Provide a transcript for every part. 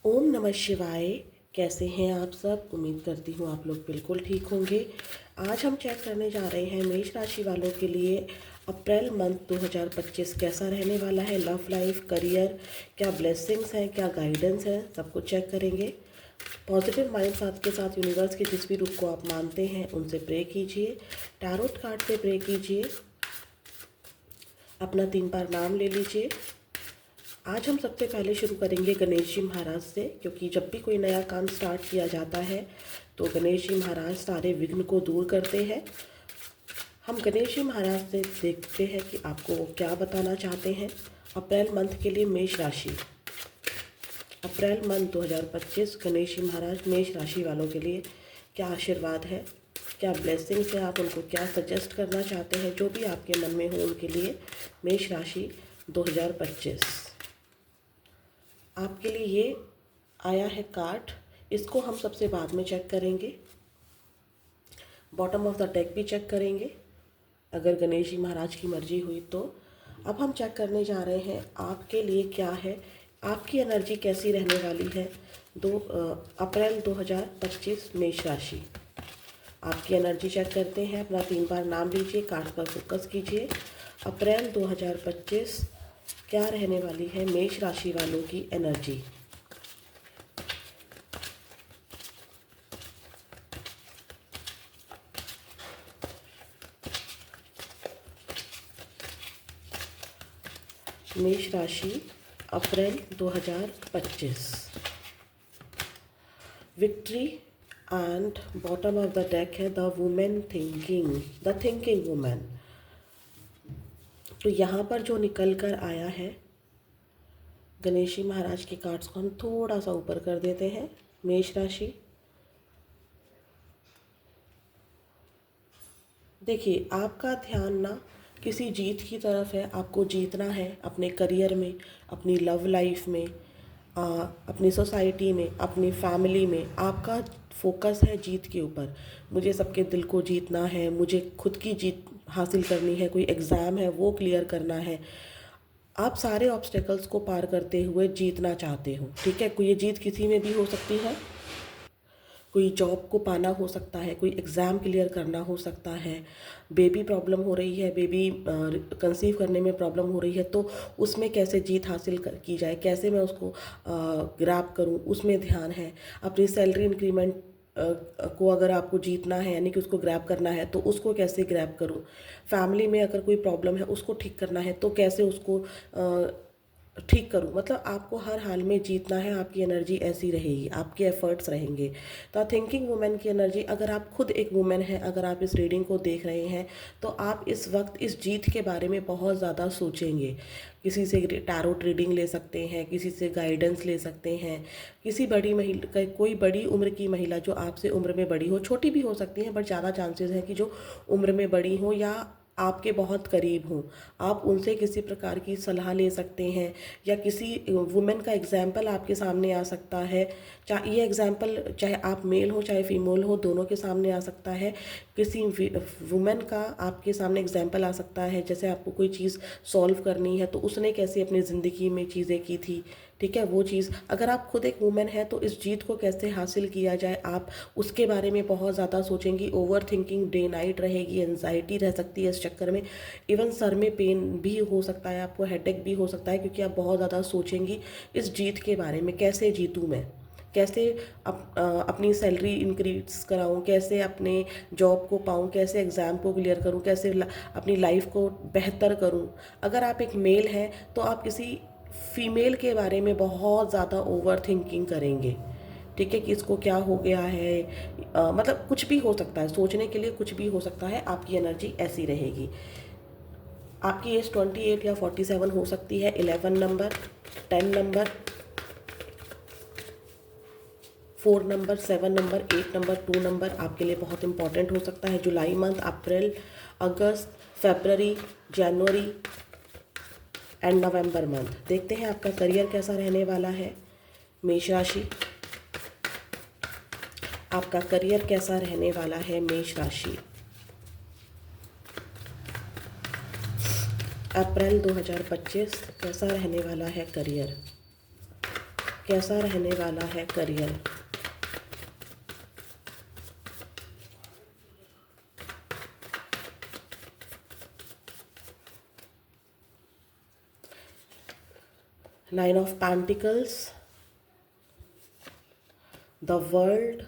ओम नमः शिवाय। कैसे हैं आप सब? उम्मीद करती हूँ आप लोग बिल्कुल ठीक होंगे। आज हम चेक करने जा रहे हैं मेष राशि वालों के लिए अप्रैल मंथ 2025 कैसा रहने वाला है। लव लाइफ, करियर, क्या ब्लेसिंग्स हैं, क्या गाइडेंस है, सब कुछ चेक करेंगे। पॉजिटिव माइंड साथ के साथ यूनिवर्स के जिस भी रूप को आप मानते हैं उनसे प्रे कीजिए। टैरोट कार्ड से प्रे कीजिए। अपना 3 बार नाम ले लीजिए। आज हम सबसे पहले शुरू करेंगे गणेश जी महाराज से, क्योंकि जब भी कोई नया काम स्टार्ट किया जाता है तो गणेश जी महाराज सारे विघ्न को दूर करते हैं। हम गणेश जी महाराज से देखते हैं कि आपको वो क्या बताना चाहते हैं अप्रैल मंथ के लिए मेष राशि। अप्रैल मंथ 2025 गणेश जी महाराज मेष राशि वालों के लिए क्या आशीर्वाद है, क्या ब्लेसिंग्स है, आप उनको क्या सजेस्ट करना चाहते हैं, जो भी आपके मन में हो उनके लिए मेष राशि 2025। आपके लिए ये आया है कार्ड, इसको हम सबसे बाद में चेक करेंगे। बॉटम ऑफ द डेक भी चेक करेंगे अगर गणेश जी महाराज की मर्जी हुई तो। अब हम चेक करने जा रहे हैं आपके लिए क्या है, आपकी एनर्जी कैसी रहने वाली है अप्रैल 2025 मेष राशि। आपकी एनर्जी चेक करते हैं। अपना 3 बार नाम लीजिए, कार्ड पर फोकस कीजिए। अप्रैल 2025 क्या रहने वाली है मेष राशि वालों की एनर्जी। मेष राशि अप्रैल 2025। Victory and bottom of the deck है the women thinking, the thinking women. तो यहाँ पर जो निकल कर आया है, गणेश जी महाराज के कार्ड्स को हम थोड़ा सा ऊपर कर देते हैं। मेष राशि, देखिए आपका ध्यान ना किसी जीत की तरफ है। आपको जीतना है अपने करियर में, अपनी लव लाइफ में, अपनी सोसाइटी में, अपनी फैमिली में। आपका फोकस है जीत के ऊपर। मुझे सबके दिल को जीतना है, मुझे खुद की जीत हासिल करनी है, कोई एग्ज़ाम है वो क्लियर करना है। आप सारे ऑब्स्टेकल्स को पार करते हुए जीतना चाहते हो, ठीक है। कोई ये जीत किसी में भी हो सकती है, कोई जॉब को पाना हो सकता है, कोई एग्ज़ाम क्लियर करना हो सकता है, बेबी प्रॉब्लम हो रही है, बेबी कंसीव करने में प्रॉब्लम हो रही है, तो उसमें कैसे जीत हासिल की जाए, कैसे मैं उसको ग्रैब करूं, उसमें ध्यान है। अपनी सैलरी इंक्रीमेंट को अगर आपको जीतना है, यानी कि उसको ग्रैब करना है, तो उसको कैसे ग्रैब करूं। फैमिली में अगर कोई प्रॉब्लम है उसको ठीक करना है, तो कैसे उसको ठीक करूं। मतलब आपको हर हाल में जीतना है। आपकी एनर्जी ऐसी रहेगी, आपके एफर्ट्स रहेंगे। तो थिंकिंग वुमेन की एनर्जी, अगर आप खुद एक वुमेन हैं, अगर आप इस रीडिंग को देख रहे हैं तो आप इस वक्त इस जीत के बारे में बहुत ज़्यादा सोचेंगे। किसी से टैरोट रीडिंग ले सकते हैं, किसी से गाइडेंस ले सकते हैं, किसी बड़ी महिला, कोई बड़ी उम्र की महिला जो आपसे उम्र में बड़ी हो, छोटी भी हो सकती हैं बट ज़्यादा चांसेस हैं कि जो उम्र में बड़ी हो या आपके बहुत करीब हों, आप उनसे किसी प्रकार की सलाह ले सकते हैं। या किसी वुमेन का एग्जाम्पल आपके सामने आ सकता है। चाहे ये एग्जाम्पल चाहे आप मेल हो चाहे फीमेल हो, दोनों के सामने आ सकता है। किसी वुमेन का आपके सामने एग्जाम्पल आ सकता है, जैसे आपको कोई चीज़ सॉल्व करनी है तो उसने कैसे अपनी ज़िंदगी में चीज़ें की थी, ठीक है, वो चीज़। अगर आप खुद एक वुमेन है तो इस जीत को कैसे हासिल किया जाए, आप उसके बारे में बहुत ज़्यादा सोचेंगी। ओवर थिंकिंग डे नाइट रहेगी, एनजाइटी रह सकती है इस चक्कर में। इवन सर में पेन भी हो सकता है, आपको हेडेक भी हो सकता है, क्योंकि आप बहुत ज़्यादा सोचेंगी इस जीत के बारे में। कैसे जीतूँ मैं, कैसे अपनी सैलरी इंक्रीज कराऊं, कैसे अपने जॉब को पाऊं, कैसे एग्ज़ाम को क्लियर करूं, कैसे अपनी लाइफ को बेहतर करूं। अगर आप एक मेल हैं तो आप किसी फीमेल के बारे में बहुत ज़्यादा ओवर थिंकिंग करेंगे, ठीक है, कि इसको क्या हो गया है। मतलब कुछ भी हो सकता है, सोचने के लिए कुछ भी हो सकता है। आपकी एनर्जी ऐसी रहेगी। आपकी एज 28 या 47 हो सकती है। 11 नंबर, 10 नंबर, 4 नंबर, 7 नंबर, 8 नंबर, 2 नंबर आपके लिए बहुत इंपॉर्टेंट हो सकता है। जुलाई मंथ, अप्रैल, अगस्त, फरवरी, जनवरी एंड नवंबर मंथ। देखते हैं आपका करियर कैसा रहने वाला है मेष राशि। आपका करियर कैसा रहने वाला है मेष राशि। अप्रैल 2025 कैसा रहने वाला है करियर। कैसा रहने वाला है career. Nine of pentacles, the world,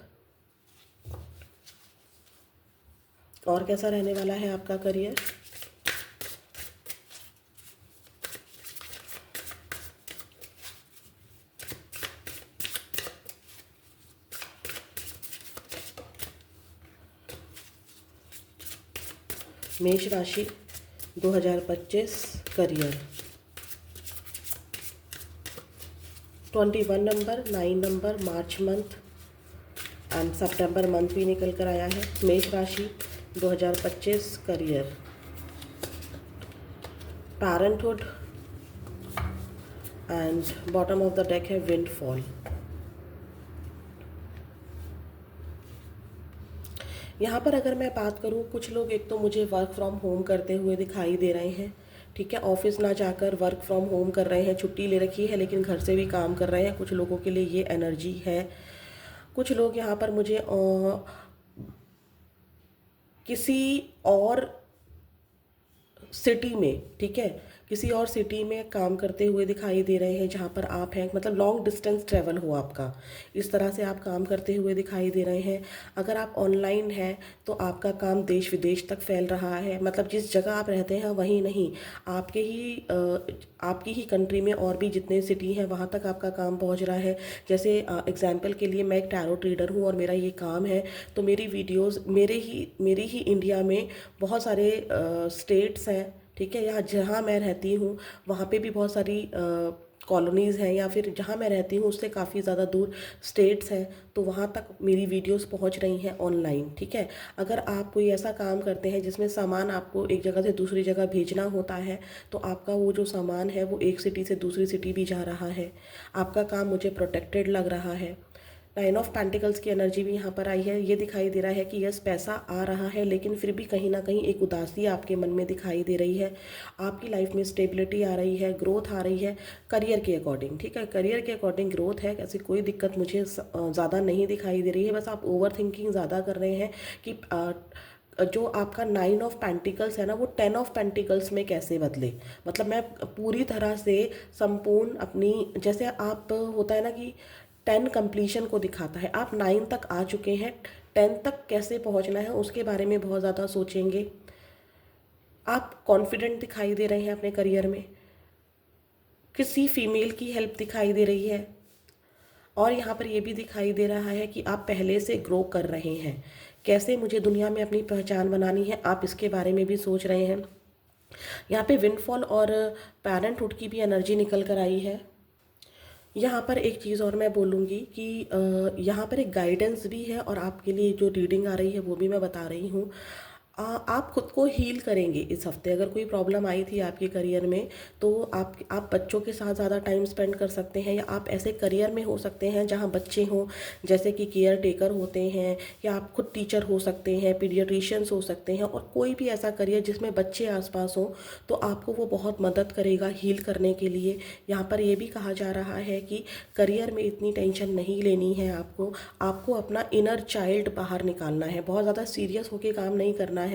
और कैसा रहने वाला है आपका करियर। मेष राशि 2025 career. 21 number, 9 number, March month and September month भी निकल कर आया है। मेष राशि 2025 career. Parenthood and bottom of the deck है विंडफॉल। यहाँ पर अगर मैं बात करूँ, कुछ लोग एक तो मुझे वर्क फ्रॉम होम करते हुए दिखाई दे रहे हैं, ठीक है, ऑफिस ना जाकर वर्क फ्रॉम होम कर रहे हैं, छुट्टी ले रखी है लेकिन घर से भी काम कर रहे हैं, कुछ लोगों के लिए ये एनर्जी है। कुछ लोग यहाँ पर मुझे किसी और सिटी में, ठीक है, किसी और सिटी में काम करते हुए दिखाई दे रहे हैं जहाँ पर आप हैं, मतलब लॉन्ग डिस्टेंस ट्रैवल हो आपका, इस तरह से आप काम करते हुए दिखाई दे रहे हैं। अगर आप ऑनलाइन हैं तो आपका काम देश विदेश तक फैल रहा है, मतलब जिस जगह आप रहते हैं वहीं नहीं, आपकी ही कंट्री में और भी जितने सिटी हैं वहाँ तक आपका काम पहुँच रहा है। जैसे एग्जाम्पल के लिए मैं एक टैरो ट्रेडर हूँ और मेरा ये काम है, तो मेरी वीडियोज़ मेरी ही इंडिया में बहुत सारे स्टेट्स हैं, ठीक है, यहाँ जहाँ मैं रहती हूँ वहाँ पे भी बहुत सारी कॉलोनीज़ हैं, या फिर जहाँ मैं रहती हूँ उससे काफ़ी ज़्यादा दूर स्टेट्स हैं, तो वहाँ तक मेरी वीडियोस पहुँच रही हैं ऑनलाइन, ठीक है। अगर आप कोई ऐसा काम करते हैं जिसमें सामान आपको एक जगह से दूसरी जगह भेजना होता है, तो आपका वो जो सामान है वो एक सिटी से दूसरी सिटी भी जा रहा है, आपका काम मुझे प्रोटेक्टेड लग रहा है। 9 ऑफ पेंटिकल्स की एनर्जी भी यहाँ पर आई है। ये दिखाई दे रहा है कि यस, पैसा आ रहा है लेकिन फिर भी कहीं ना कहीं एक उदासी आपके मन में दिखाई दे रही है। आपकी लाइफ में स्टेबिलिटी आ रही है, ग्रोथ आ रही है करियर के अकॉर्डिंग, ठीक है, करियर के अकॉर्डिंग ग्रोथ है। ऐसी कोई दिक्कत मुझे ज़्यादा नहीं दिखाई दे रही है, बस आप ओवर थिंकिंग ज़्यादा कर रहे हैं कि जो आपका 9 ऑफ पेंटिकल्स है ना, वो 10 ऑफ पेंटिकल्स में कैसे बदले। मतलब मैं पूरी तरह से संपूर्ण अपनी, जैसे आप होता है ना कि 10 कंप्लीशन को दिखाता है, आप 9 तक आ चुके हैं, 10 तक कैसे पहुंचना है उसके बारे में बहुत ज़्यादा सोचेंगे। आप कॉन्फिडेंट दिखाई दे रहे हैं अपने करियर में, किसी फीमेल की हेल्प दिखाई दे रही है, और यहाँ पर ये भी दिखाई दे रहा है कि आप पहले से ग्रो कर रहे हैं। कैसे मुझे दुनिया में अपनी पहचान बनानी है, आप इसके बारे में भी सोच रहे हैं। यहाँ पे विंडफॉल और पैरेंटहुड की भी एनर्जी निकल कर आई है। यहाँ पर एक चीज़ और मैं बोलूँगी कि यहाँ पर एक गाइडेंस भी है, और आपके लिए जो रीडिंग आ रही है वो भी मैं बता रही हूँ। आप खुद को हील करेंगे इस हफ्ते। अगर कोई प्रॉब्लम आई थी आपके करियर में, तो आप बच्चों के साथ ज़्यादा टाइम स्पेंड कर सकते हैं, या आप ऐसे करियर में हो सकते हैं जहाँ बच्चे हों, जैसे कि केयर टेकर होते हैं, या आप खुद टीचर हो सकते हैं, पीडियाट्रिशियंस हो सकते हैं, और कोई भी ऐसा करियर जिसमें बच्चे आसपास हों, तो आपको वो बहुत मदद करेगा हील करने के लिए। यहाँ पर ये भी कहा जा रहा है कि करियर में इतनी टेंशन नहीं लेनी है आपको अपना इनर चाइल्ड बाहर निकालना है, बहुत ज़्यादा सीरियस होकर काम नहीं करना है।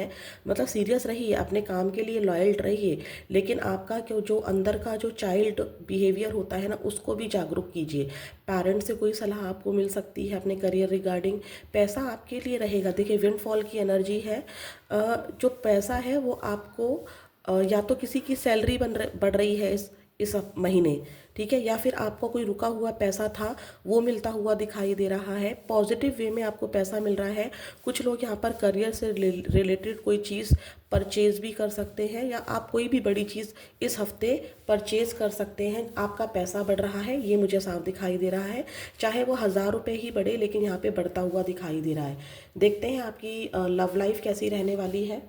मतलब सीरियस रहिए, अपने काम के लिए लॉयल रहिए, लेकिन आपका क्यों जो अंदर का जो चाइल्ड बिहेवियर होता है ना, उसको भी जागरूक कीजिए। पेरेंट्स से कोई सलाह आपको मिल सकती है अपने करियर रिगार्डिंग। पैसा आपके लिए रहेगा। देखिए, विंडफॉल की एनर्जी है, जो पैसा है वो आपको या तो किसी की सैलरी बढ़ रही है इस महीने, ठीक है, या फिर आपको कोई रुका हुआ पैसा था वो मिलता हुआ दिखाई दे रहा है। पॉजिटिव वे में आपको पैसा मिल रहा है। कुछ लोग यहाँ पर करियर से रिलेटेड कोई चीज़ परचेज भी कर सकते हैं, या आप कोई भी बड़ी चीज़ इस हफ्ते परचेज कर सकते हैं। आपका पैसा बढ़ रहा है, ये मुझे साफ दिखाई दे रहा है, चाहे वो 1000 रुपये ही बढ़े, लेकिन यहाँ पे बढ़ता हुआ दिखाई दे रहा है। देखते हैं आपकी लव लाइफ कैसी रहने वाली है।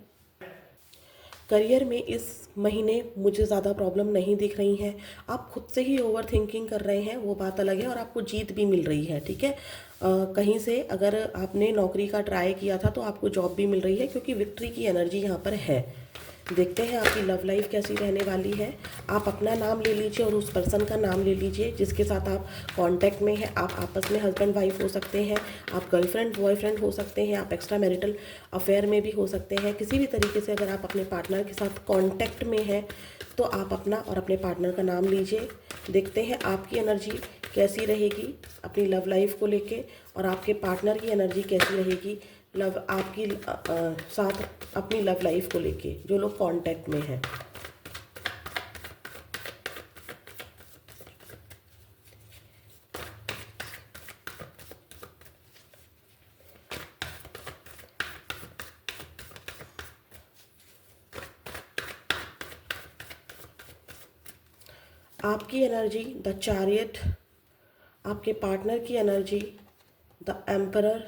करियर में इस महीने मुझे ज़्यादा प्रॉब्लम नहीं दिख रही हैं। आप खुद से ही ओवर थिंकिंग कर रहे हैं, वो बात अलग है, और आपको जीत भी मिल रही है, ठीक है। कहीं से अगर आपने नौकरी का ट्राई किया था तो आपको जॉब भी मिल रही है, क्योंकि विक्ट्री की एनर्जी यहाँ पर है। देखते हैं आपकी लव लाइफ कैसी रहने वाली है। आप अपना नाम ले लीजिए और उस पर्सन का नाम ले लीजिए जिसके साथ आप कांटेक्ट में हैं। आप आपस में हस्बैंड वाइफ हो सकते हैं, आप गर्लफ्रेंड बॉयफ्रेंड हो सकते हैं, आप एक्स्ट्रा मैरिटल अफेयर में भी हो सकते हैं। किसी भी तरीके से अगर आप अपने पार्टनर के साथ कांटेक्ट में हैं तो आप अपना और अपने पार्टनर का नाम लीजिए। देखते हैं आपकी एनर्जी कैसी रहेगी अपनी लव लाइफ को लेके, और आपके पार्टनर की एनर्जी कैसी रहेगी लव आपकी साथ अपनी लव लाइफ को लेके, जो लोग कांटेक्ट में हैं। आपकी एनर्जी द चैरियट, आपके पार्टनर की एनर्जी द एम्परर,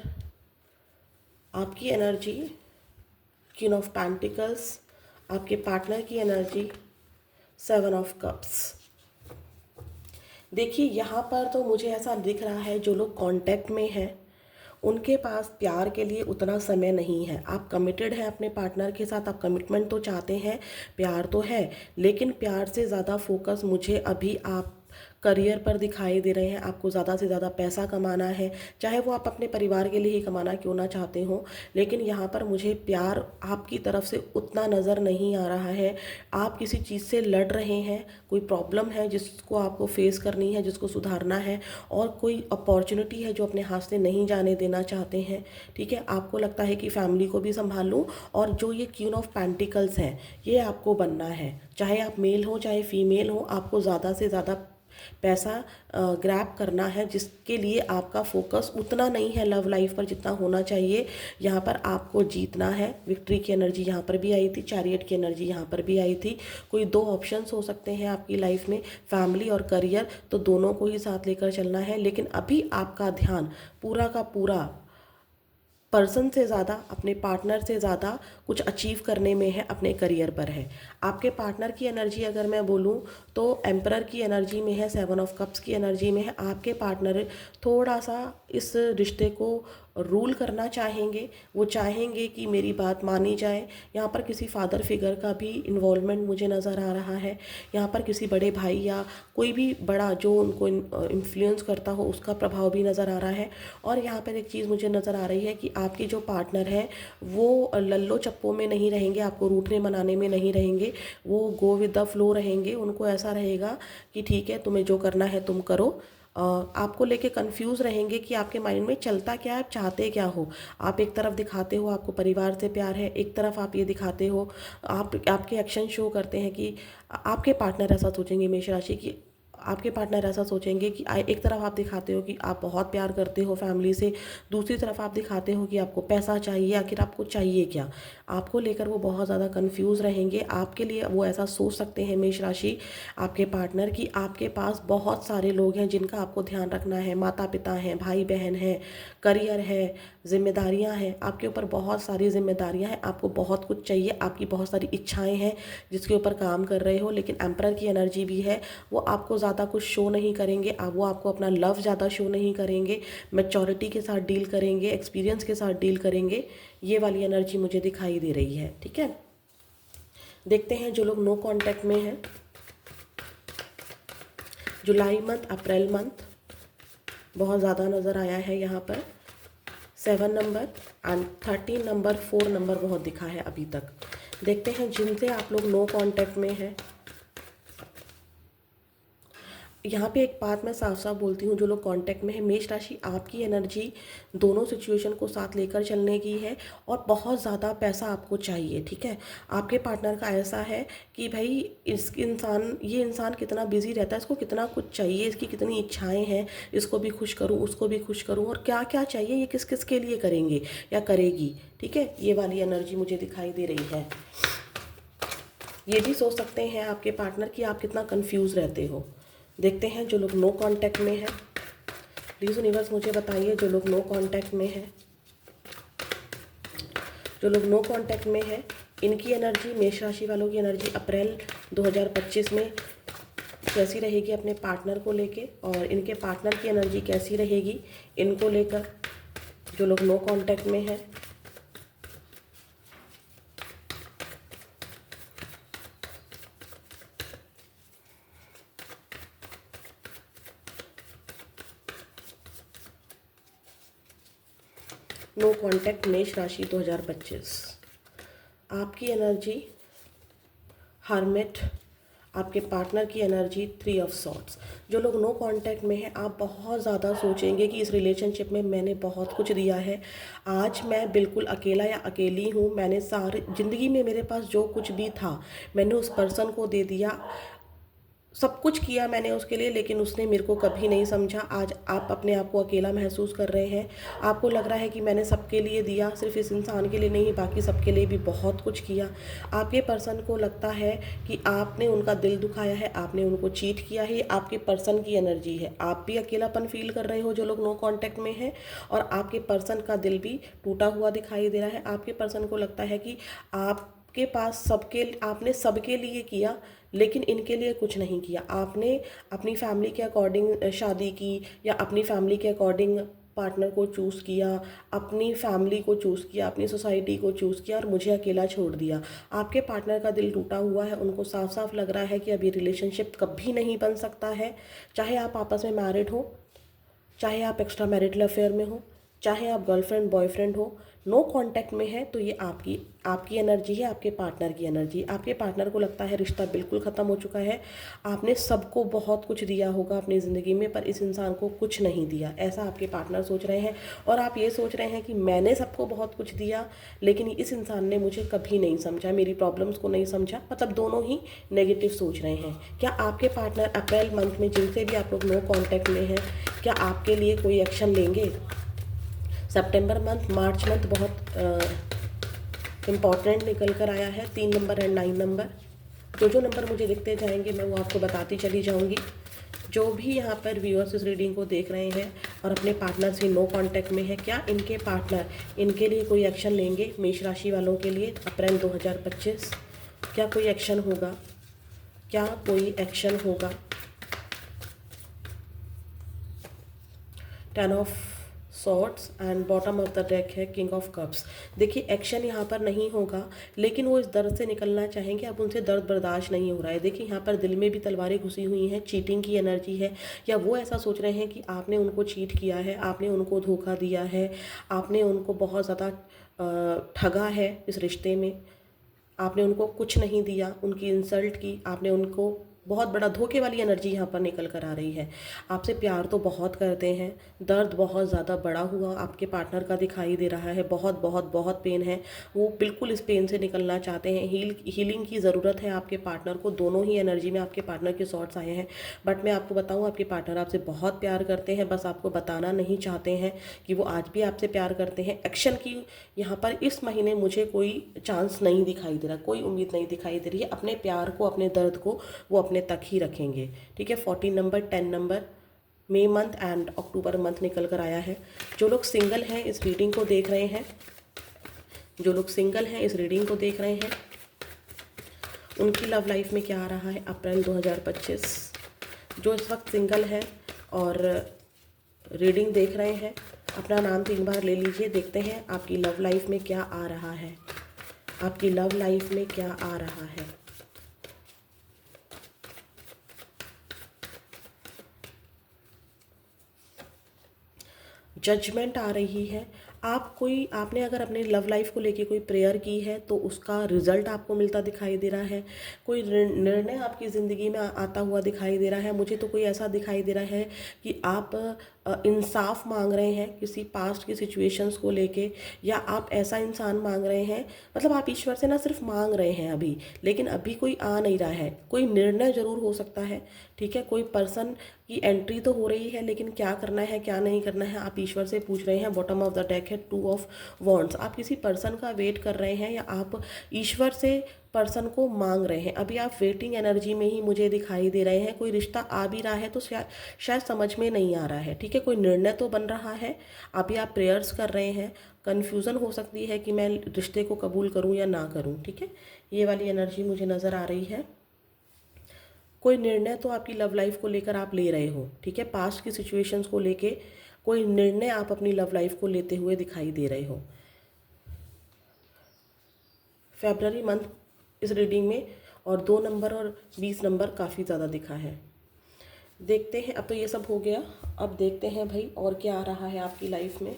आपकी एनर्जी क्वीन ऑफ पेंटिकल्स, आपके पार्टनर की एनर्जी सेवन ऑफ कप्स। देखिए यहाँ पर तो मुझे ऐसा दिख रहा है जो लोग कांटेक्ट में हैं उनके पास प्यार के लिए उतना समय नहीं है। आप कमिटेड हैं अपने पार्टनर के साथ, आप कमिटमेंट तो चाहते हैं, प्यार तो है, लेकिन प्यार से ज़्यादा फोकस मुझे अभी आप करियर पर दिखाई दे रहे हैं। आपको ज़्यादा से ज़्यादा पैसा कमाना है, चाहे वो आप अपने परिवार के लिए ही कमाना क्यों ना चाहते हो, लेकिन यहाँ पर मुझे प्यार आपकी तरफ से उतना नज़र नहीं आ रहा है। आप किसी चीज़ से लड़ रहे हैं, कोई प्रॉब्लम है जिसको आपको फेस करनी है, जिसको सुधारना है, और कोई अपॉर्चुनिटी है जो अपने हाथ से नहीं जाने देना चाहते हैं। ठीक है, आपको लगता है कि फैमिली को भी संभाल लूँ, और जो ये क्वीन ऑफ पेंटिकल्स है ये आपको बनना है। चाहे आप मेल हो चाहे फीमेल हो, आपको ज़्यादा से ज़्यादा पैसा ग्रैब करना है, जिसके लिए आपका फोकस उतना नहीं है लव लाइफ पर जितना होना चाहिए। यहाँ पर आपको जीतना है। विक्ट्री की एनर्जी यहाँ पर भी आई थी, चैरियट की एनर्जी यहाँ पर भी आई थी। कोई दो ऑप्शंस हो सकते हैं आपकी लाइफ में, फैमिली और करियर, तो दोनों को ही साथ लेकर चलना है। लेकिन अभी आपका ध्यान पूरा का पूरा पर्सन से ज़्यादा, अपने पार्टनर से ज़्यादा कुछ अचीव करने में है, अपने करियर पर है। आपके पार्टनर की एनर्जी अगर मैं बोलूँ तो एम्परर की एनर्जी में है, सेवन ऑफ कप्स की एनर्जी में है। आपके पार्टनर थोड़ा सा इस रिश्ते को रूल करना चाहेंगे, वो चाहेंगे कि मेरी बात मानी जाए। यहाँ पर किसी फादर फिगर का भी इन्वॉल्वमेंट मुझे नज़र आ रहा है। यहाँ पर किसी बड़े भाई या कोई भी बड़ा जो उनको इन्फ्लुएंस करता हो उसका प्रभाव भी नज़र आ रहा है। और यहाँ पर एक चीज़ मुझे नज़र आ रही है कि आपके जो पार्टनर हैं वो लल्लो चप्पो में नहीं रहेंगे, आपको रूठने मनाने में नहीं रहेंगे, वो गो विद द फ्लो रहेंगे। उनको ऐसा रहेगा कि ठीक है, तुम्हें जो करना है तुम करो। आपको लेके कंफ्यूज रहेंगे कि आपके माइंड में चलता क्या है, आप चाहते क्या हो। आप एक तरफ दिखाते हो आपको परिवार से प्यार है, एक तरफ आप ये दिखाते हो, आपके एक्शन शो करते हैं कि आपके पार्टनर ऐसा सोचेंगे, मेष राशि की आपके पार्टनर ऐसा सोचेंगे कि एक तरफ आप दिखाते हो कि आप बहुत प्यार करते हो फैमिली से, दूसरी तरफ आप दिखाते हो कि आपको पैसा चाहिए। आखिर आपको चाहिए क्या, आपको लेकर वो बहुत ज़्यादा कंफ्यूज रहेंगे। आपके लिए वो ऐसा सोच सकते हैं मेष राशि आपके पार्टनर की आपके पास बहुत सारे लोग हैं जिनका आपको ध्यान रखना है, माता पिता हैं, भाई बहन हैं, करियर है, जिम्मेदारियां हैं, आपके ऊपर बहुत सारी जिम्मेदारियां हैं, आपको बहुत कुछ चाहिए, आपकी बहुत सारी इच्छाएं हैं जिसके ऊपर काम कर रहे हो। लेकिन एम्परर की एनर्जी भी है, वो आपको ज़्यादा कुछ शो नहीं करेंगे, वो आपको अपना लव ज़्यादा शो नहीं करेंगे, मैच्योरिटी के साथ डील करेंगे, एक्सपीरियंस के साथ डील करेंगे। ये वाली एनर्जी मुझे दिखाई दे रही है। ठीक है, देखते हैं जो लोग नो कांटेक्ट में हैं। जुलाई मंथ, अप्रैल मंथ बहुत ज़्यादा नज़र आया है यहाँ पर। 7 नंबर एंड 13 नंबर, 4 नंबर बहुत दिखा है अभी तक। देखते हैं जिनसे आप लोग नो कांटेक्ट में हैं। यहाँ पे एक बात मैं साफ साफ बोलती हूँ, जो लोग कांटेक्ट में है मेष राशि, आपकी एनर्जी दोनों सिचुएशन को साथ लेकर चलने की है और बहुत ज़्यादा पैसा आपको चाहिए। ठीक है, आपके पार्टनर का ऐसा है कि भाई ये इंसान कितना बिजी रहता है, इसको कितना कुछ चाहिए, इसकी कितनी इच्छाएं हैं, इसको भी खुश करूँ उसको भी खुश करूँ, और क्या क्या चाहिए ये किस किस के लिए करेंगे या करेगी। ठीक है, ये वाली एनर्जी मुझे दिखाई दे रही है। ये भी सोच सकते हैं आपके पार्टनर कि आप कितना कंफ्यूज रहते हो। देखते हैं जो लोग नो कांटेक्ट में है, प्लीज़ यूनिवर्स मुझे बताइए जो लोग नो कांटेक्ट में है। जो लोग नो कांटेक्ट में है इनकी एनर्जी, मेष राशि वालों की एनर्जी अप्रैल 2025 में कैसी रहेगी अपने पार्टनर को लेके, और इनके पार्टनर की एनर्जी कैसी रहेगी इनको लेकर। जो लोग नो कांटेक्ट में है, नो कांटेक्ट मेष राशि 2025। आपकी एनर्जी हर्मिट, आपके पार्टनर की एनर्जी 3 ऑफ सॉर्ड्स। जो लोग नो कांटेक्ट में हैं, आप बहुत ज़्यादा सोचेंगे कि इस रिलेशनशिप में मैंने बहुत कुछ दिया है, आज मैं बिल्कुल अकेला या अकेली हूँ, मैंने सारी ज़िंदगी में मेरे पास जो कुछ भी था मैंने उस पर्सन को दे दिया, सब कुछ किया मैंने उसके लिए, लेकिन उसने मेरे को कभी नहीं समझा। आज आप अपने आप को अकेला महसूस कर रहे हैं, आपको लग रहा है कि मैंने सबके लिए दिया, सिर्फ इस इंसान के लिए नहीं, बाकी सबके लिए भी बहुत कुछ किया। आपके पर्सन को लगता है कि आपने उनका दिल दुखाया है, आपने उनको चीट किया है। आपके पर्सन की एनर्जी है, आप भी अकेलापन फील कर रहे हो जो लोग नो कांटेक्ट में हैं, और आपके पर्सन का दिल भी टूटा हुआ दिखाई दे रहा है। आपके पर्सन को लगता है कि आपके पास आपने सबके लिए किया, लेकिन इनके लिए कुछ नहीं किया। आपने अपनी फैमिली के अकॉर्डिंग शादी की, या अपनी फैमिली के अकॉर्डिंग पार्टनर को चूज़ किया, अपनी फैमिली को चूज़ किया, अपनी सोसाइटी को चूज़ किया, और मुझे अकेला छोड़ दिया। आपके पार्टनर का दिल टूटा हुआ है, उनको साफ साफ लग रहा है कि अब ये रिलेशनशिप कभी नहीं बन सकता है। चाहे आप आपस में मैरिड हो, चाहे आप एक्स्ट्रा मैरिटल अफेयर में हो, चाहे आप गर्लफ्रेंड बॉयफ्रेंड हो, नो कांटेक्ट में है तो ये आपकी आपकी एनर्जी है, आपके पार्टनर की एनर्जी। आपके पार्टनर को लगता है रिश्ता बिल्कुल ख़त्म हो चुका है, आपने सबको बहुत कुछ दिया होगा अपनी ज़िंदगी में, पर इस इंसान को कुछ नहीं दिया, ऐसा आपके पार्टनर सोच रहे हैं। और आप ये सोच रहे हैं कि मैंने सबको बहुत कुछ दिया, लेकिन इस इंसान ने मुझे कभी नहीं समझा, मेरी प्रॉब्लम्स को नहीं समझा। मतलब दोनों ही नेगेटिव सोच रहे हैं। क्या आपके पार्टनर अप्रैल मंथ में, जिनसे भी आप लोग नो कॉन्टैक्ट में हैं, क्या आपके लिए कोई एक्शन लेंगे? सितंबर मंथ, मार्च मंथ बहुत इम्पॉर्टेंट निकल कर आया है। 3 नंबर एंड 9 नंबर, जो नंबर मुझे दिखते जाएंगे मैं वो आपको बताती चली जाऊंगी। जो भी यहाँ पर व्यूअर्स इस रीडिंग को देख रहे हैं और अपने पार्टनर से नो कांटेक्ट में है, क्या इनके पार्टनर इनके लिए कोई एक्शन लेंगे? मेष राशि वालों के लिए अप्रैल 2025 क्या कोई एक्शन होगा? क्या कोई एक्शन होगा? 10 of swords and bottom of the deck है किंग ऑफ कप्स। देखिए एक्शन यहाँ पर नहीं होगा, लेकिन वो इस दर्द से निकलना चाहेंगे। अब उनसे दर्द बर्दाश्त नहीं हो रहा है। देखिए यहाँ पर दिल में भी तलवारें घुसी हुई हैं, चीटिंग की एनर्जी है, या वो ऐसा सोच रहे हैं कि आपने उनको चीट किया है, आपने उनको धोखा दिया है, आपने उनको बहुत ज़्यादा ठगा है इस रिश्ते में, आपने उनको कुछ नहीं दिया, उनकी इंसल्ट की, आपने उनको बहुत बड़ा धोखे वाली एनर्जी यहाँ पर निकल कर आ रही है। आपसे प्यार तो बहुत करते हैं, दर्द बहुत ज़्यादा बड़ा हुआ आपके पार्टनर का दिखाई दे रहा है, बहुत बहुत बहुत पेन है, वो बिल्कुल इस पेन से निकलना चाहते हैं। हीलिंग की ज़रूरत है आपके पार्टनर को। दोनों ही एनर्जी में आपके पार्टनर के शॉट्स आए हैं, बट मैं आपको बताऊँ आपके पार्टनर आपसे बहुत प्यार करते हैं, बस आपको बताना नहीं चाहते हैं कि वो आज भी आपसे प्यार करते हैं। एक्शन की यहाँ पर इस महीने मुझे कोई चांस नहीं दिखाई दे रहा, कोई उम्मीद नहीं दिखाई दे रही है। अपने प्यार को, अपने दर्द को वो अपने तक ही रखेंगे। ठीक है, 14 नंबर, 10 नंबर, मई मंथ एंड अक्टूबर मंथ निकल कर आया है। जो लोग सिंगल हैं इस रीडिंग को देख रहे हैं, जो लोग सिंगल हैं इस रीडिंग को देख रहे हैं, उनकी लव लाइफ में क्या आ रहा है अप्रैल 2025? जो इस वक्त सिंगल है और रीडिंग देख रहे हैं, अपना नाम 3 बार ले लीजिए, देखते हैं आपकी लव लाइफ में क्या आ रहा है, आपकी लव लाइफ में क्या आ रहा है। जजमेंट आ रही है। आपने अगर अपने लव लाइफ को लेके कोई प्रेयर की है तो उसका रिजल्ट आपको मिलता दिखाई दे रहा है। कोई निर्णय आपकी ज़िंदगी में आता हुआ दिखाई दे रहा है। मुझे तो कोई ऐसा दिखाई दे रहा है कि आप इंसाफ मांग रहे हैं किसी पास्ट की सिचुएशंस को लेके, या आप ऐसा इंसान मांग रहे हैं, मतलब आप ईश्वर से ना सिर्फ मांग रहे हैं अभी, लेकिन अभी कोई आ नहीं रहा है। कोई निर्णय ज़रूर हो सकता है, ठीक है, कोई पर्सन की एंट्री तो हो रही है, लेकिन क्या करना है क्या नहीं करना है आप ईश्वर से पूछ रहे हैं। बॉटम ऑफ द डेक है 2 ऑफ वॉन्ड्स। आप किसी पर्सन का वेट कर रहे हैं, या आप ईश्वर से पर्सन को मांग रहे हैं। अभी आप वेटिंग एनर्जी में ही मुझे दिखाई दे रहे हैं। कोई रिश्ता आ भी रहा है तो शायद समझ में नहीं आ रहा है, ठीक है, कोई निर्णय तो बन रहा है। अभी आप प्रेयर्स कर रहे हैं, कन्फ्यूज़न हो सकती है कि मैं रिश्ते को कबूल करूं या ना करूं, ठीक है, ये वाली एनर्जी मुझे नज़र आ रही है। कोई निर्णय तो आपकी लव लाइफ को लेकर आप ले रहे हो, ठीक है, पास्ट की सिचुएशंस को लेके कोई निर्णय आप अपनी लव लाइफ को लेते हुए दिखाई दे रहे हो। फरवरी मंथ इस रीडिंग में और 2 नंबर और 20 नंबर काफ़ी ज़्यादा दिखा है। देखते हैं, अब तो ये सब हो गया, अब देखते हैं भाई और क्या आ रहा है आपकी लाइफ में।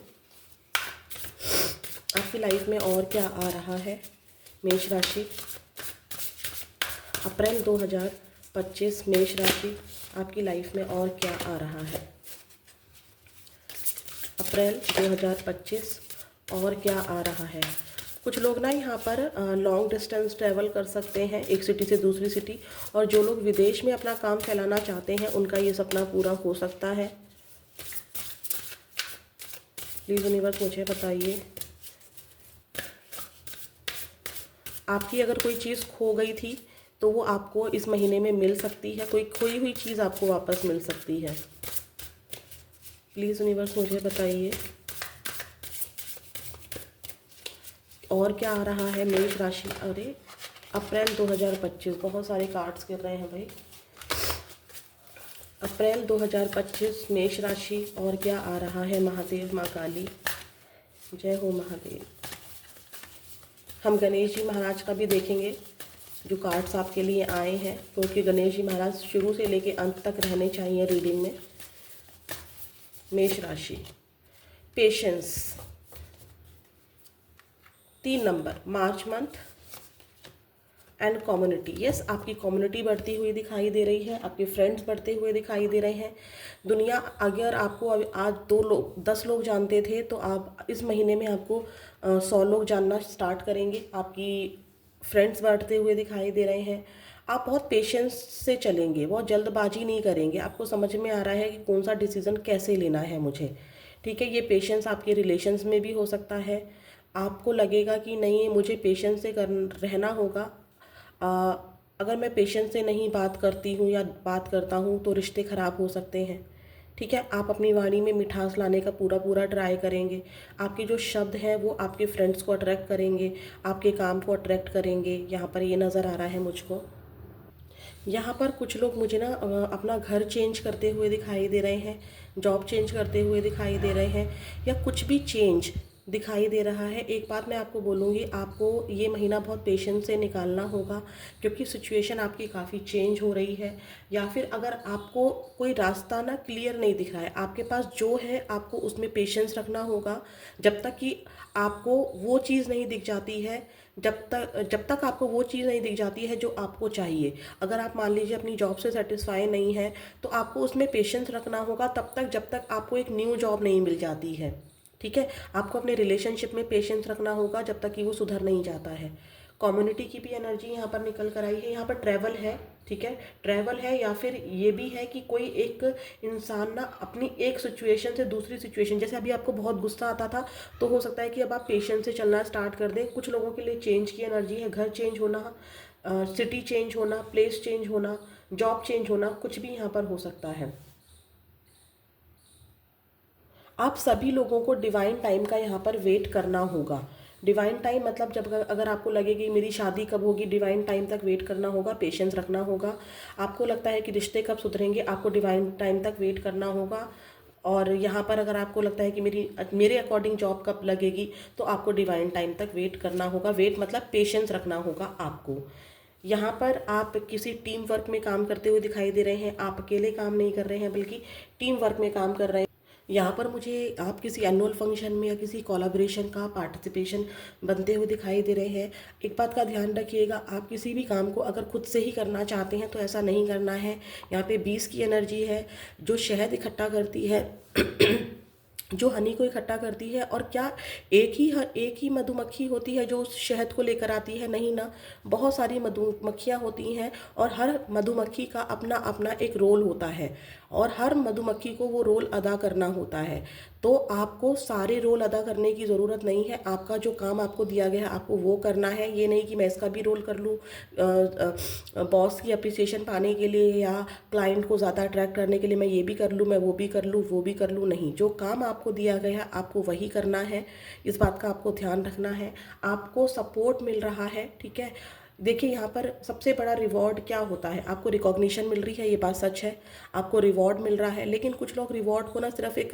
आपकी लाइफ में और क्या आ रहा है मेष राशि। अप्रैल 2025 मेष राशि आपकी लाइफ में और क्या आ रहा है। अप्रैल 2025 और क्या आ रहा है। कुछ लोग ना यहाँ पर लॉन्ग डिस्टेंस ट्रैवल कर सकते हैं एक सिटी से दूसरी सिटी, और जो लोग विदेश में अपना काम फैलाना चाहते हैं उनका ये सपना पूरा हो सकता है। प्लीज़ यूनिवर्स मुझे बताइए, आपकी अगर कोई चीज़ खो गई थी तो वो आपको इस महीने में मिल सकती है, कोई खोई हुई चीज़ आपको वापस मिल सकती है। प्लीज़ यूनिवर्स मुझे बताइए और क्या आ रहा है मेष राशि। अरे अप्रैल 2025, बहुत सारे कार्ड्स गिर रहे हैं भाई। अप्रैल 2025 मेष राशि और क्या आ रहा है। महादेव माँ काली, जय हो महादेव। हम गणेश जी महाराज का भी देखेंगे जो कार्ड्स आपके लिए आए हैं, क्योंकि गणेश जी महाराज शुरू से लेके अंत तक रहने चाहिए रीडिंग में। मेष राशि, patience 3 number, March month and community. Yes, आपकी कम्युनिटी बढ़ती हुई दिखाई दे रही है, आपके फ्रेंड्स बढ़ते हुए दिखाई दे रहे हैं। दुनिया अगर आपको आज 10 लोग जानते थे तो आप इस महीने में आपको 100 लोग जानना स्टार्ट करेंगे। आपकी फ्रेंड्स बढ़ते हुए दिखाई दे रहे हैं। आप बहुत पेशेंस से चलेंगे, बहुत जल्दबाजी नहीं करेंगे। आपको समझ में आ रहा है कि कौन सा डिसीज़न कैसे लेना है मुझे, ठीक है। ये पेशेंस आपके रिलेशंस में भी हो सकता है। आपको लगेगा कि नहीं मुझे पेशेंस से रहना होगा। अगर मैं पेशेंस से नहीं बात करती हूँ या बात करता हूँ तो रिश्ते ख़राब हो सकते हैं, ठीक है। आप अपनी वाणी में मिठास लाने का पूरा पूरा ट्राई करेंगे। आपके जो शब्द हैं वो आपके फ्रेंड्स को अट्रैक्ट करेंगे, आपके काम को अट्रैक्ट करेंगे। यहाँ पर ये नज़र आ रहा है मुझको। यहाँ पर कुछ लोग मुझे ना अपना घर चेंज करते हुए दिखाई दे रहे हैं, जॉब चेंज करते हुए दिखाई दे रहे हैं, या कुछ भी चेंज दिखाई दे रहा है। एक बात मैं आपको बोलूँगी, आपको ये महीना बहुत पेशेंस से निकालना होगा, क्योंकि सिचुएशन आपकी काफ़ी चेंज हो रही है। या फिर अगर आपको कोई रास्ता ना क्लियर नहीं दिख रहा है, आपके पास जो है आपको उसमें पेशेंस रखना होगा जब तक कि आपको वो चीज़ नहीं दिख जाती है, जब तक आपको वो चीज़ नहीं दिख जाती है जो आपको चाहिए। अगर आप मान लीजिए अपनी जॉब से सेटिस्फाई नहीं है तो आपको उसमें पेशेंस रखना होगा तब तक जब तक आपको एक न्यू जॉब नहीं मिल जाती है, ठीक है। आपको अपने रिलेशनशिप में पेशेंस रखना होगा जब तक कि वो सुधर नहीं जाता है। कम्युनिटी की भी एनर्जी यहाँ पर निकल कर आई है। यहाँ पर ट्रैवल है, ठीक है, ट्रैवल है, या फिर ये भी है कि कोई एक इंसान ना अपनी एक सिचुएशन से दूसरी सिचुएशन, जैसे अभी आपको बहुत गुस्सा आता था तो हो सकता है कि अब आप पेशेंस से चलना स्टार्ट कर दें। कुछ लोगों के लिए चेंज की एनर्जी है, घर चेंज होना, सिटी चेंज होना, प्लेस चेंज होना, जॉब चेंज होना, कुछ भी यहाँ पर हो सकता है। आप सभी लोगों को डिवाइन टाइम का यहाँ पर वेट करना होगा। डिवाइन टाइम मतलब जब अगर आपको लगे कि मेरी शादी कब होगी, डिवाइन टाइम तक वेट करना होगा, पेशेंस रखना होगा। आपको लगता है कि रिश्ते कब सुधरेंगे, आपको डिवाइन टाइम तक वेट करना होगा। और यहाँ पर अगर आपको लगता है कि मेरे अकॉर्डिंग जॉब कब लगेगी तो आपको डिवाइन टाइम तक वेट करना होगा। वेट मतलब पेशेंस रखना होगा आपको। यहाँ पर आप किसी टीम वर्क में काम करते हुए दिखाई दे रहे हैं, आप अकेले काम नहीं कर रहे हैं बल्कि टीम वर्क में काम कर रहे हैं। यहाँ पर मुझे आप किसी एनुअल फंक्शन में या किसी कोलैबोरेशन का पार्टिसिपेशन बनते हुए दिखाई दे रहे हैं। एक बात का ध्यान रखिएगा, आप किसी भी काम को अगर खुद से ही करना चाहते हैं तो ऐसा नहीं करना है। यहाँ पे 20 की एनर्जी है जो शहद इकट्ठा करती है जो हनी को इकट्ठा करती है। और क्या एक ही मधुमक्खी होती है जो उस शहद को लेकर आती है? नहीं ना, बहुत सारी मधुमक्खियाँ होती हैं और हर मधुमक्खी का अपना अपना एक रोल होता है और हर मधुमक्खी को वो रोल अदा करना होता है। तो आपको सारे रोल अदा करने की ज़रूरत नहीं है। आपका जो काम आपको दिया गया है आपको वो करना है। ये नहीं कि मैं इसका भी रोल कर लूँ बॉस की अप्रिसिएशन पाने के लिए या क्लाइंट को ज़्यादा अट्रैक्ट करने के लिए मैं ये भी कर लूँ, मैं वो भी कर लूँ, वो भी कर लूँ। नहीं, जो काम आपको दिया गया है आपको वही करना है। इस बात का आपको ध्यान रखना है। आपको सपोर्ट मिल रहा है, ठीक है। देखिए यहाँ पर सबसे बड़ा रिवॉर्ड क्या होता है, आपको रिकॉग्निशन मिल रही है, ये बात सच है, आपको रिवॉर्ड मिल रहा है, लेकिन कुछ लोग रिवॉर्ड को ना सिर्फ एक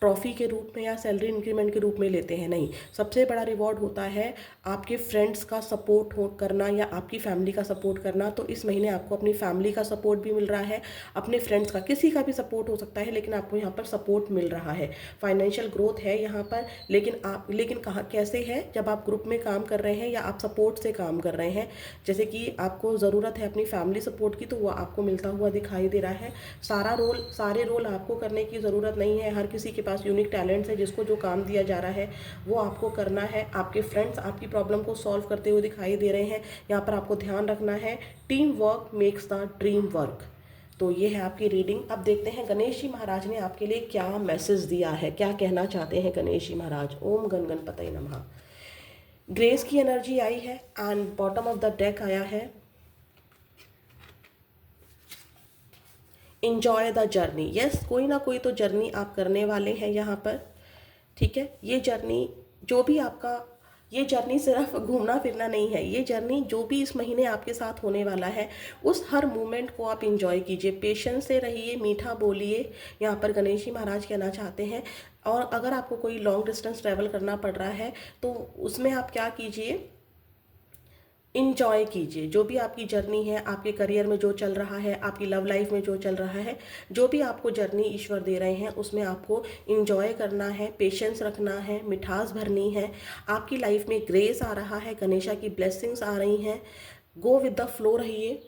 ट्रॉफी के रूप में या सैलरी इंक्रीमेंट के रूप में लेते हैं। नहीं, सबसे बड़ा रिवॉर्ड होता है आपके फ्रेंड्स का सपोर्ट हो करना या आपकी फैमिली का सपोर्ट करना। तो इस महीने आपको अपनी फैमिली का सपोर्ट भी मिल रहा है, अपने फ्रेंड्स का, किसी का भी सपोर्ट हो सकता है, लेकिन आपको यहाँ पर सपोर्ट मिल रहा है। फाइनेंशियल ग्रोथ है यहाँ पर, लेकिन कहाँ कैसे है, जब आप ग्रुप में काम कर रहे हैं या आप सपोर्ट से काम कर रहे हैं। जैसे कि आपको ज़रूरत है अपनी फैमिली सपोर्ट की, तो वो आपको मिलता हुआ दिखाई दे रहा है। सारे रोल आपको करने की ज़रूरत नहीं है, हर किसी के पास यूनिक टैलेंट्स है, जिसको जो काम दिया जा रहा है वो आपको करना है। आपके फ्रेंड्स आपकी प्रॉब्लम को सॉल्व करते हुए दिखाई दे रहे हैं। यहाँ पर आपको ध्यान रखना है, team work makes the dream work. तो ये है आपकी रीडिंग। अब देखते हैं गणेश जी महाराज ने आपके लिए क्या मैसेज दिया है, क्या कहना चाहते हैं गणेश जी महाराज। ओम गण गणपतये नमः। ग्रेस की एनर्जी आई है and bottom of the deck आया है इंजॉय द जर्नी। यस, कोई ना कोई तो जर्नी आप करने वाले हैं यहाँ पर, ठीक है। ये जर्नी जो भी आपका, ये जर्नी सिर्फ घूमना फिरना नहीं है, ये जर्नी जो भी इस महीने आपके साथ होने वाला है उस हर मोमेंट को आप इंजॉय कीजिए, पेशेंस से रहिए, मीठा बोलिए, यहाँ पर गणेश जी महाराज कहना चाहते हैं। और अगर आपको कोई लॉन्ग डिस्टेंस ट्रैवल करना पड़ रहा है तो उसमें आप क्या कीजिए, इंजॉय कीजिए। जो भी आपकी जर्नी है, आपके करियर में जो चल रहा है, आपकी लव लाइफ में जो चल रहा है, जो भी आपको जर्नी ईश्वर दे रहे हैं उसमें आपको इंजॉय करना है, पेशेंस रखना है, मिठास भरनी है। आपकी लाइफ में ग्रेस आ रहा है, गणेशा की ब्लेसिंग्स आ रही हैं, गो विद द फ्लो रहिए।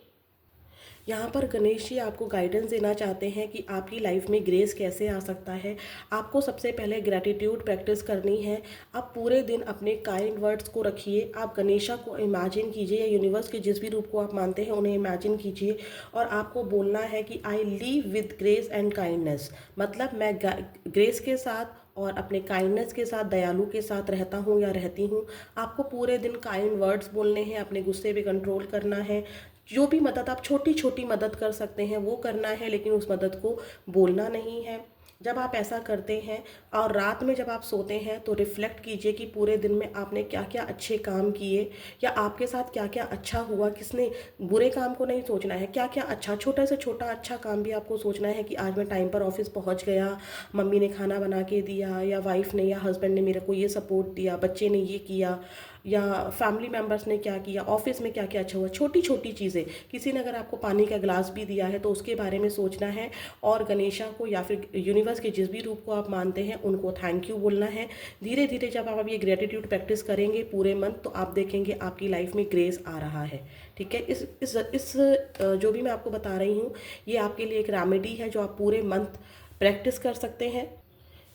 यहाँ पर गणेश जी आपको गाइडेंस देना चाहते हैं कि आपकी लाइफ में ग्रेस कैसे आ सकता है। आपको सबसे पहले ग्रैटिट्यूड प्रैक्टिस करनी है। आप पूरे दिन अपने काइंड वर्ड्स को रखिए, आप गणेशा को इमेजिन कीजिए या यूनिवर्स के जिस भी रूप को आप मानते हैं उन्हें इमेजिन कीजिए, और आपको बोलना है कि I leave with grace and kindness. मतलब मैं ग्रेस के साथ और अपने काइंडनेस के साथ, दयालु के साथ रहता हूँ या रहती हूँ। आपको पूरे दिन काइंड वर्ड्स बोलने हैं, अपने गुस्से पे कंट्रोल करना है। जो भी मदद आप छोटी छोटी मदद कर सकते हैं वो करना है, लेकिन उस मदद को बोलना नहीं है। जब आप ऐसा करते हैं और रात में जब आप सोते हैं तो रिफ्लेक्ट कीजिए कि पूरे दिन में आपने क्या क्या अच्छे काम किए या आपके साथ क्या क्या अच्छा हुआ। किसने बुरे काम को नहीं सोचना है, क्या क्या अच्छा, छोटा से छोटा अच्छा काम भी आपको सोचना है कि आज मैं टाइम पर ऑफिस पहुंच गया, मम्मी ने खाना बना के दिया, या वाइफ ने या हस्बैंड ने मेरे को ये सपोर्ट दिया, बच्चे ने ये किया, या फैमिली मेम्बर्स ने क्या किया, ऑफिस में क्या क्या अच्छा हुआ। छोटी छोटी चीज़ें, किसी ने अगर आपको पानी का गिलास भी दिया है तो उसके बारे में सोचना है, और गणेशा को या फिर यूनिवर्स के जिस भी रूप को आप मानते हैं उनको थैंक यू बोलना है। धीरे धीरे जब आप ये ग्रेटिट्यूड प्रैक्टिस करेंगे पूरे मंथ, तो आप देखेंगे आपकी लाइफ में ग्रेस आ रहा है, ठीक है। इस जो भी मैं आपको बता रही हूँ ये आपके लिए एक रेमेडी है जो आप पूरे मंथ प्रैक्टिस कर सकते हैं।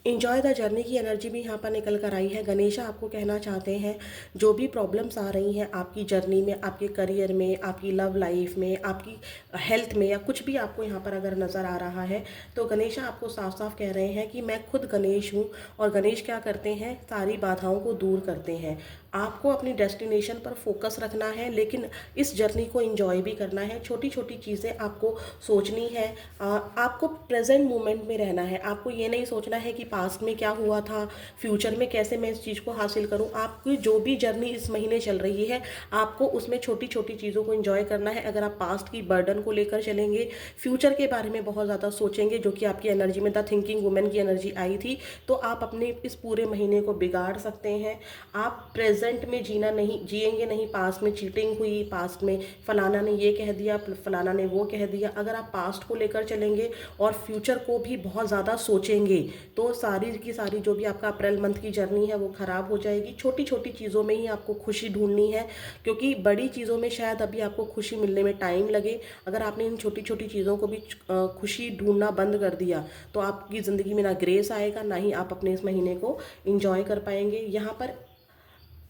इंजॉय द जर्नी की एनर्जी भी यहाँ पर निकल कर आई है। गणेशा आपको कहना चाहते हैं जो भी प्रॉब्लम्स आ रही हैं आपकी जर्नी में, आपके करियर में, आपकी लव लाइफ में, आपकी हेल्थ में, या कुछ भी आपको यहाँ पर अगर नज़र आ रहा है, तो गणेशा आपको साफ साफ कह रहे हैं कि मैं खुद गणेश हूँ, और गणेश क्या करते हैं, सारी बाधाओं को दूर करते हैं। आपको अपनी डेस्टिनेशन पर फोकस रखना है, लेकिन इस जर्नी को एंजॉय भी करना है। छोटी छोटी चीज़ें आपको सोचनी है, आपको प्रेजेंट मोमेंट में रहना है। आपको ये नहीं सोचना है कि पास्ट में क्या हुआ था, फ्यूचर में कैसे मैं इस चीज़ को हासिल करूं। आपकी जो भी जर्नी इस महीने चल रही है आपको उसमें छोटी छोटी चीज़ों को एंजॉय करना है। अगर आप पास्ट की बर्डन को लेकर चलेंगे, फ्यूचर के बारे में बहुत ज़्यादा सोचेंगे, जो कि आपकी एनर्जी में द थिंकिंग वुमेन की एनर्जी आई थी, तो आप अपने इस पूरे महीने को बिगाड़ सकते हैं। आप प्रेजेंट में जीना नहीं, जिएंगे नहीं। पास्ट में चीटिंग हुई, पास्ट में फलाना ने ये कह दिया, फलाना ने वो कह दिया। अगर आप पास्ट को लेकर चलेंगे और फ्यूचर को भी बहुत ज़्यादा सोचेंगे, तो सारी की सारी जो भी आपका अप्रैल मंथ की जर्नी है वो ख़राब हो जाएगी। छोटी छोटी चीज़ों में ही आपको खुशी ढूंढनी है, क्योंकि बड़ी चीज़ों में शायद अभी आपको खुशी मिलने में टाइम लगे। अगर आपने इन छोटी छोटी चीज़ों को भी खुशी ढूंढना बंद कर दिया तो आपकी ज़िंदगी में ना ग्रेस आएगा, ना ही आप अपने इस महीने को इंजॉय कर पाएंगे। यहाँ पर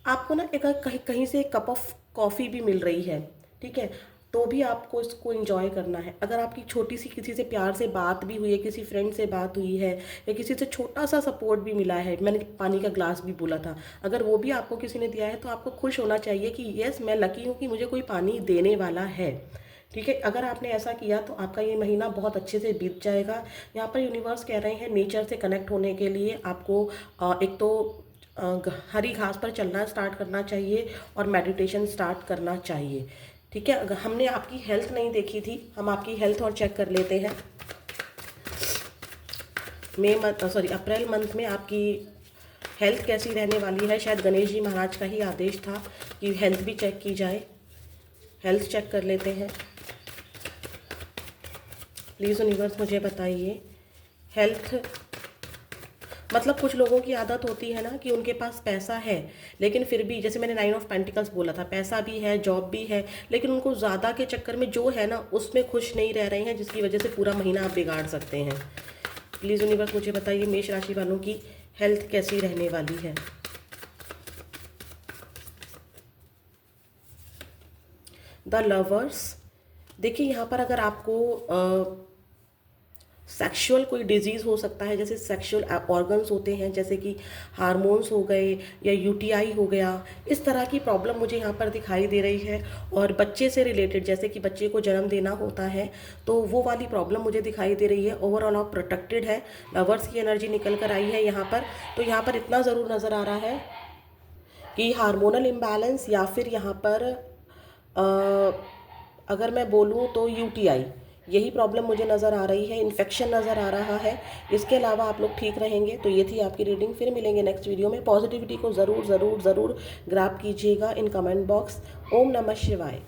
आपको ना एक कहीं से एक कप ऑफ कॉफ़ी भी मिल रही है, ठीक है, तो भी आपको इसको एंजॉय करना है। अगर आपकी छोटी सी किसी से प्यार से बात भी हुई है, किसी फ्रेंड से बात हुई है, या किसी से छोटा सा सपोर्ट भी मिला है, मैंने पानी का ग्लास भी बोला था, अगर वो भी आपको किसी ने दिया है तो आपको खुश होना चाहिए कि यस, मैं लकी हूँ कि मुझे कोई पानी देने वाला है, ठीक है। अगर आपने ऐसा किया तो आपका ये महीना बहुत अच्छे से बीत जाएगा। यहाँ पर यूनिवर्स कह रहे हैं नेचर से कनेक्ट होने के लिए आपको एक तो हरी घास पर चलना स्टार्ट करना चाहिए और मेडिटेशन स्टार्ट करना चाहिए। ठीक है, अगर हमने आपकी हेल्थ नहीं देखी थी, हम आपकी हेल्थ और चेक कर लेते हैं। अप्रैल मंथ में आपकी हेल्थ कैसी रहने वाली है। शायद गणेश जी महाराज का ही आदेश था कि हेल्थ भी चेक की जाए। हेल्थ चेक कर लेते हैं। प्लीज़ यूनिवर्स मुझे बताइए हेल्थ। मतलब कुछ लोगों की आदत होती है ना कि उनके पास पैसा है, लेकिन फिर भी जैसे मैंने 9 ऑफ पेंटिकल्स बोला था, पैसा भी है, जॉब भी है, लेकिन उनको ज़्यादा के चक्कर में जो है ना उसमें खुश नहीं रह रहे हैं, जिसकी वजह से पूरा महीना आप बिगाड़ सकते हैं। प्लीज़ यूनिवर्स मुझे बताइए मेष राशि वालों की हेल्थ कैसी रहने वाली है। The lovers. देखिए यहाँ पर अगर आपको सेक्सुअल कोई डिजीज़ हो सकता है, जैसे सेक्सुअल ऑर्गन्स होते हैं, जैसे कि हार्मोन्स हो गए या यूटीआई हो गया, इस तरह की प्रॉब्लम मुझे यहाँ पर दिखाई दे रही है। और बच्चे से रिलेटेड, जैसे कि बच्चे को जन्म देना होता है, तो वो वाली प्रॉब्लम मुझे दिखाई दे रही है। ओवरऑल आप प्रोटेक्टेड है। लवर्स की एनर्जी निकल कर आई है यहाँ पर। तो यहाँ पर इतना ज़रूर नज़र आ रहा है कि हार्मोनल इम्बैलेंस या फिर यहाँ पर अगर मैं बोलूँ तो यूटीआई, यही प्रॉब्लम मुझे नज़र आ रही है। इन्फेक्शन नज़र आ रहा है। इसके अलावा आप लोग ठीक रहेंगे। तो ये थी आपकी रीडिंग। फिर मिलेंगे नेक्स्ट वीडियो में। पॉजिटिविटी को ज़रूर ज़रूर ज़रूर ग्रैब कीजिएगा इन कमेंट बॉक्स। ओम नमः शिवाय।